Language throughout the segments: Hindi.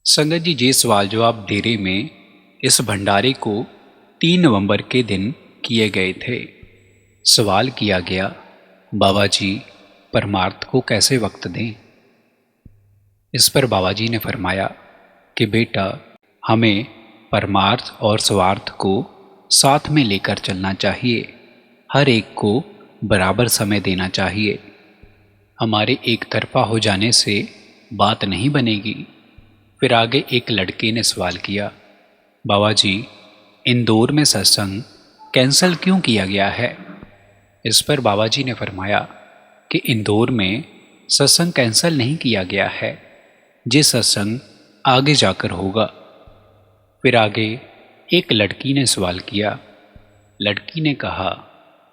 संगत जी ये सवाल जो आप डेरे में इस भंडारे को 3 नवंबर के दिन किए गए थे। सवाल किया गया, बाबा जी परमार्थ को कैसे वक्त दें। इस पर बाबा जी ने फरमाया कि बेटा, हमें परमार्थ और स्वार्थ को साथ में लेकर चलना चाहिए। हर एक को बराबर समय देना चाहिए। हमारे एक तरफा हो जाने से बात नहीं बनेगी। फिर आगे एक लड़के ने सवाल किया, बाबा जी इंदौर में सत्संग कैंसिल क्यों किया गया है। इस पर बाबा जी ने फरमाया कि इंदौर में सत्संग कैंसिल नहीं किया गया है, ये सत्संग आगे जाकर होगा। फिर आगे एक लड़की ने सवाल किया। लड़की ने कहा,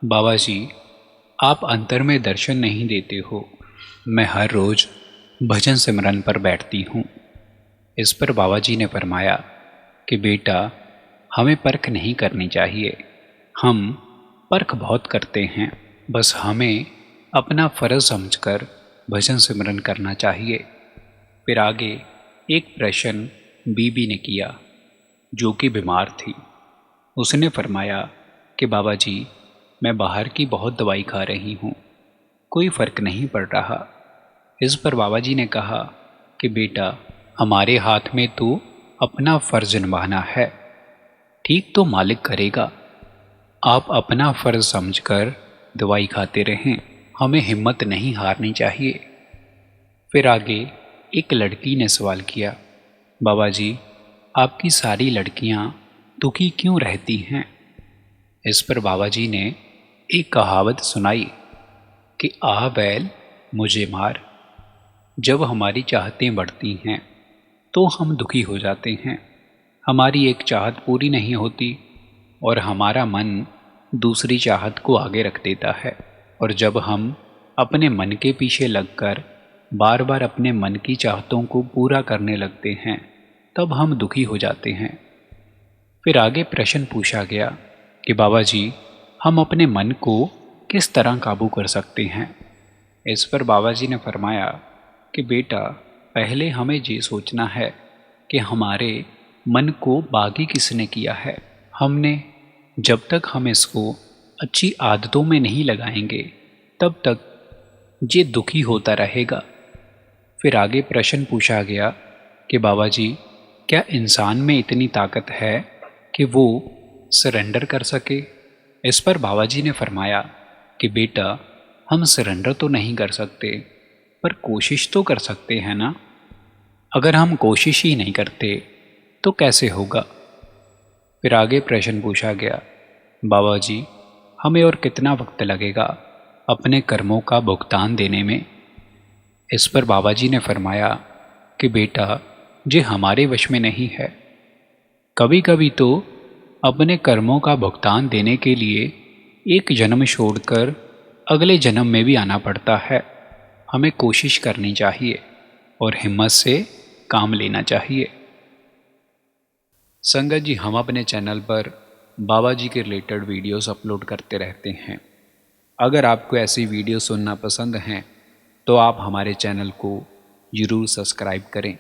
बाबा जी आप अंतर में दर्शन नहीं देते हो। मैं हर रोज़ भजन सिमरन पर बैठती हूँ। इस पर बाबा जी ने फरमाया कि बेटा, हमें परख नहीं करनी चाहिए। हम परख बहुत करते हैं, बस हमें अपना फ़र्ज़ समझकर भजन सिमरन करना चाहिए। फिर आगे एक प्रश्न बीबी ने किया जो कि बीमार थी। उसने फरमाया कि बाबा जी मैं बाहर की बहुत दवाई खा रही हूँ, कोई फ़र्क नहीं पड़ रहा। इस पर बाबा जी ने कहा कि बेटा, हमारे हाथ में तो अपना फ़र्ज़ निभाना है, ठीक तो मालिक करेगा। आप अपना फ़र्ज़ समझकर दवाई खाते रहें, हमें हिम्मत नहीं हारनी चाहिए। फिर आगे एक लड़की ने सवाल किया, बाबा जी आपकी सारी लड़कियां दुखी क्यों रहती हैं। इस पर बाबा जी ने एक कहावत सुनाई कि आ बैल मुझे मार। जब हमारी चाहतें बढ़ती हैं तो हम दुखी हो जाते हैं। हमारी एक चाहत पूरी नहीं होती और हमारा मन दूसरी चाहत को आगे रख देता है। और जब हम अपने मन के पीछे लगकर बार बार अपने मन की चाहतों को पूरा करने लगते हैं, तब हम दुखी हो जाते हैं। फिर आगे प्रश्न पूछा गया कि बाबा जी हम अपने मन को किस तरह काबू कर सकते हैं। इस पर बाबा जी ने फरमाया कि बेटा, पहले हमें ये सोचना है कि हमारे मन को बागी किसने किया है। हमने जब तक हम इसको अच्छी आदतों में नहीं लगाएंगे तब तक ये दुखी होता रहेगा। फिर आगे प्रश्न पूछा गया कि बाबा जी क्या इंसान में इतनी ताकत है कि वो सरेंडर कर सके। इस पर बाबा जी ने फरमाया कि बेटा, हम सरेंडर तो नहीं कर सकते पर कोशिश तो कर सकते हैं ना। अगर हम कोशिश ही नहीं करते तो कैसे होगा। फिर आगे प्रश्न पूछा गया, बाबा जी हमें और कितना वक्त लगेगा अपने कर्मों का भुगतान देने में। इस पर बाबा जी ने फरमाया कि बेटा, ये हमारे वश में नहीं है। कभी कभी तो अपने कर्मों का भुगतान देने के लिए एक जन्म छोड़कर अगले जन्म में भी आना पड़ता है। हमें कोशिश करनी चाहिए और हिम्मत से काम लेना चाहिए। संगत जी, हम अपने चैनल पर बाबा जी के रिलेटेड वीडियोस अपलोड करते रहते हैं। अगर आपको ऐसी वीडियो सुनना पसंद हैं तो आप हमारे चैनल को ज़रूर सब्सक्राइब करें।